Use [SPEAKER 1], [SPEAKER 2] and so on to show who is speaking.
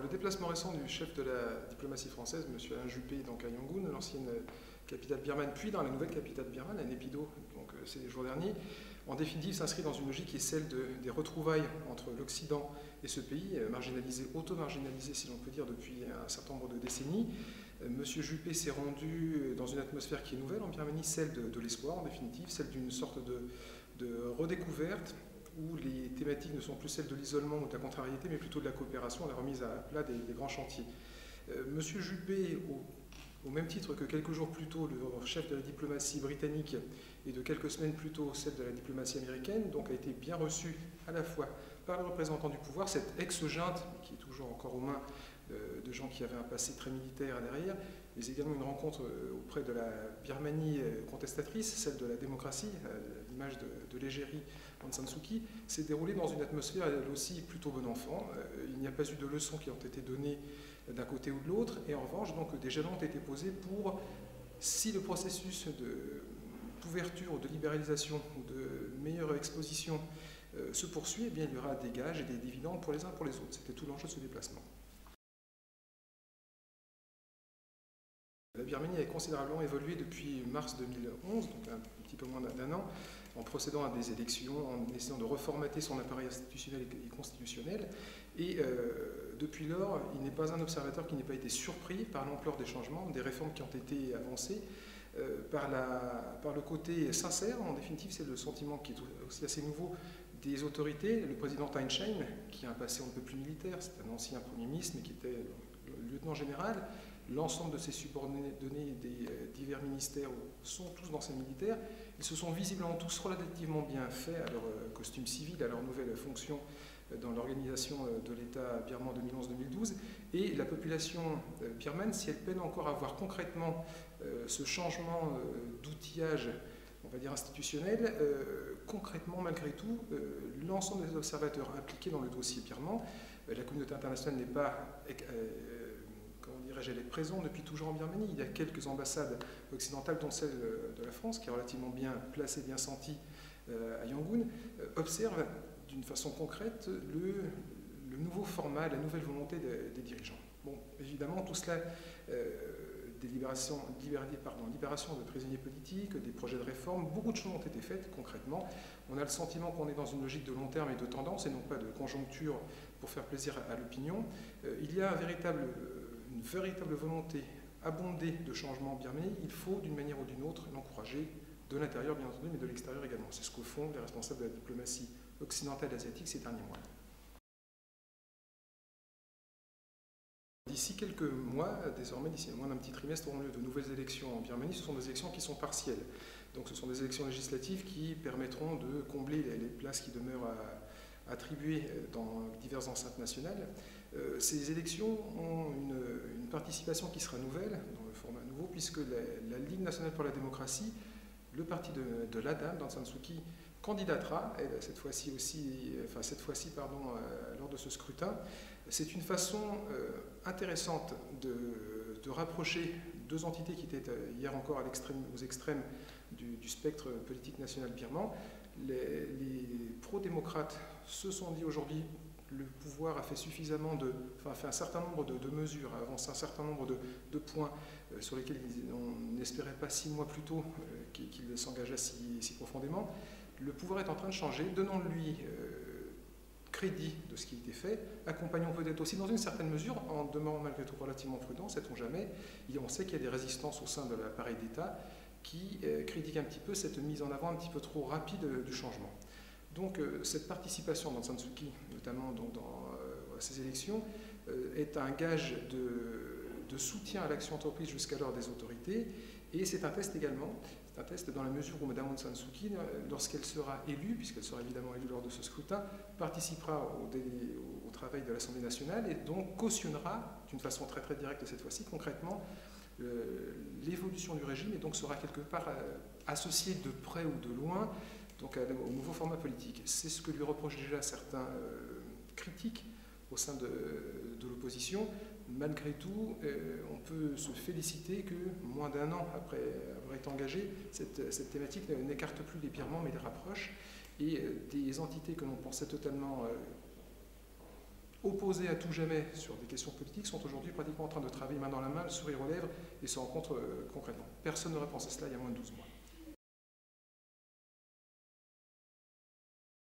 [SPEAKER 1] Le déplacement récent du chef de la diplomatie française, M. Alain Juppé, donc à Yangon, l'ancienne capitale birmane, puis dans la nouvelle capitale birmane, à Naypyidaw, donc ces jours derniers, en définitive s'inscrit dans une logique qui est celle des retrouvailles entre l'Occident et ce pays, marginalisé, auto-marginalisé si l'on peut dire depuis un certain nombre de décennies. M. Juppé s'est rendu dans une atmosphère qui est nouvelle en Birmanie, celle de l'espoir en définitive, celle d'une sorte de redécouverte, où les thématiques ne sont plus celles de l'isolement ou de la contrariété, mais plutôt de la coopération, la remise à plat des grands chantiers. Monsieur Juppé, au même titre que quelques jours plus tôt, le chef de la diplomatie britannique et de quelques semaines plus tôt, celle de la diplomatie américaine, donc a été bien reçu à la fois par les représentants du pouvoir, cette ex-junte, qui est toujours encore aux mains de gens qui avaient un passé très militaire derrière, mais également une rencontre auprès de la Birmanie contestatrice, celle de la démocratie, l'image de l'égérie Aung San Suu Kyi, s'est déroulée dans une atmosphère elle aussi plutôt bon enfant. Il n'y a pas eu de leçons qui ont été données d'un côté ou de l'autre, et en revanche, donc, des jalons ont été posés pour, si le processus d'ouverture, de libéralisation ou de meilleure exposition se poursuit, eh bien, il y aura des gages et des dividendes pour les uns pour les autres. C'était tout l'enjeu de ce déplacement. La Birmanie a considérablement évolué depuis mars 2011, donc un petit peu moins d'un an, en procédant à des élections, en essayant de reformater son appareil institutionnel et constitutionnel. Et depuis lors, il n'est pas un observateur qui n'ait pas été surpris par l'ampleur des changements, des réformes qui ont été avancées, par le côté sincère, en définitive, c'est le sentiment qui est aussi assez nouveau des autorités. Le président Thein Sein, qui a un passé un peu plus militaire, c'est un ancien Premier ministre, mais qui était le lieutenant général. L'ensemble de ses subordonnés des divers ministères sont tous d'anciens militaires. Ils se sont visiblement tous relativement bien faits à leur costume civil, à leur nouvelle fonction dans l'organisation de l'État birman en 2011-2012. Et la population birmane, si elle peine encore à voir concrètement ce changement d'outillage, on va dire institutionnel, concrètement, malgré tout, l'ensemble des observateurs impliqués dans le dossier birman, la communauté internationale n'est pas... elle est présente depuis toujours en Birmanie. Il y a quelques ambassades occidentales, dont celle de la France, qui est relativement bien placée, bien sentie à Yangon, observe d'une façon concrète le nouveau format, la nouvelle volonté des dirigeants. Bon, évidemment, tout cela, des libération de prisonniers politiques, des projets de réforme, beaucoup de choses ont été faites concrètement. On a le sentiment qu'on est dans une logique de long terme et de tendance, et non pas de conjoncture pour faire plaisir à l'opinion. Il y a une véritable volonté abondée de changement en Birmanie. Il faut, d'une manière ou d'une autre, l'encourager, de l'intérieur bien entendu, mais de l'extérieur également. C'est ce que font les responsables de la diplomatie occidentale et asiatique ces derniers mois. D'ici quelques mois, désormais, d'ici moins d'un petit trimestre, auront lieu de nouvelles élections en Birmanie. Ce sont des élections qui sont partielles. Donc ce sont des élections législatives qui permettront de combler les places qui demeurent à attribuer dans diverses enceintes nationales. Ces élections ont une participation qui sera nouvelle, dans le format nouveau, puisque la Ligue nationale pour la démocratie, le parti de l'ADAM, d'Aung San Suu Kyi, candidatera, cette fois-ci lors de ce scrutin. C'est une façon intéressante de rapprocher deux entités qui étaient hier encore aux extrêmes du spectre politique national birman. Les pro-démocrates se sont dit aujourd'hui le pouvoir a fait suffisamment fait un certain nombre de mesures, a avancé un certain nombre de points sur lesquels on n'espérait pas 6 mois plus tôt qu'il s'engageait si profondément. Le pouvoir est en train de changer, donnons-lui crédit de ce qui a été fait, accompagnons peut-être aussi dans une certaine mesure, en demeurant malgré tout relativement prudent, sait-on jamais, et on sait qu'il y a des résistances au sein de l'appareil d'État qui critiquent un petit peu cette mise en avant un petit peu trop rapide du changement. Donc cette participation d'Aung San Suu Kyi, notamment donc, dans ces élections, est un gage de soutien à l'action entreprise jusqu'alors des autorités, et c'est un test également, c'est un test dans la mesure où Mme Aung San Suu Kyi, lorsqu'elle sera élue, puisqu'elle sera évidemment élue lors de ce scrutin, participera au travail de l'Assemblée nationale et donc cautionnera, d'une façon très très directe cette fois-ci, concrètement, l'évolution du régime, et donc sera quelque part associée de près ou de loin donc au nouveau format politique. C'est ce que lui reprochent déjà certains critiques au sein de l'opposition. Malgré tout, on peut se féliciter que, moins d'un an après avoir été engagé, cette thématique n'écarte plus les Birmans, mais les rapproche. Et des entités que l'on pensait totalement opposés à tout jamais sur des questions politiques sont aujourd'hui pratiquement en train de travailler main dans la main, le sourire aux lèvres et se rencontrent concrètement. Personne n'aurait pensé cela il y a moins de 12 mois.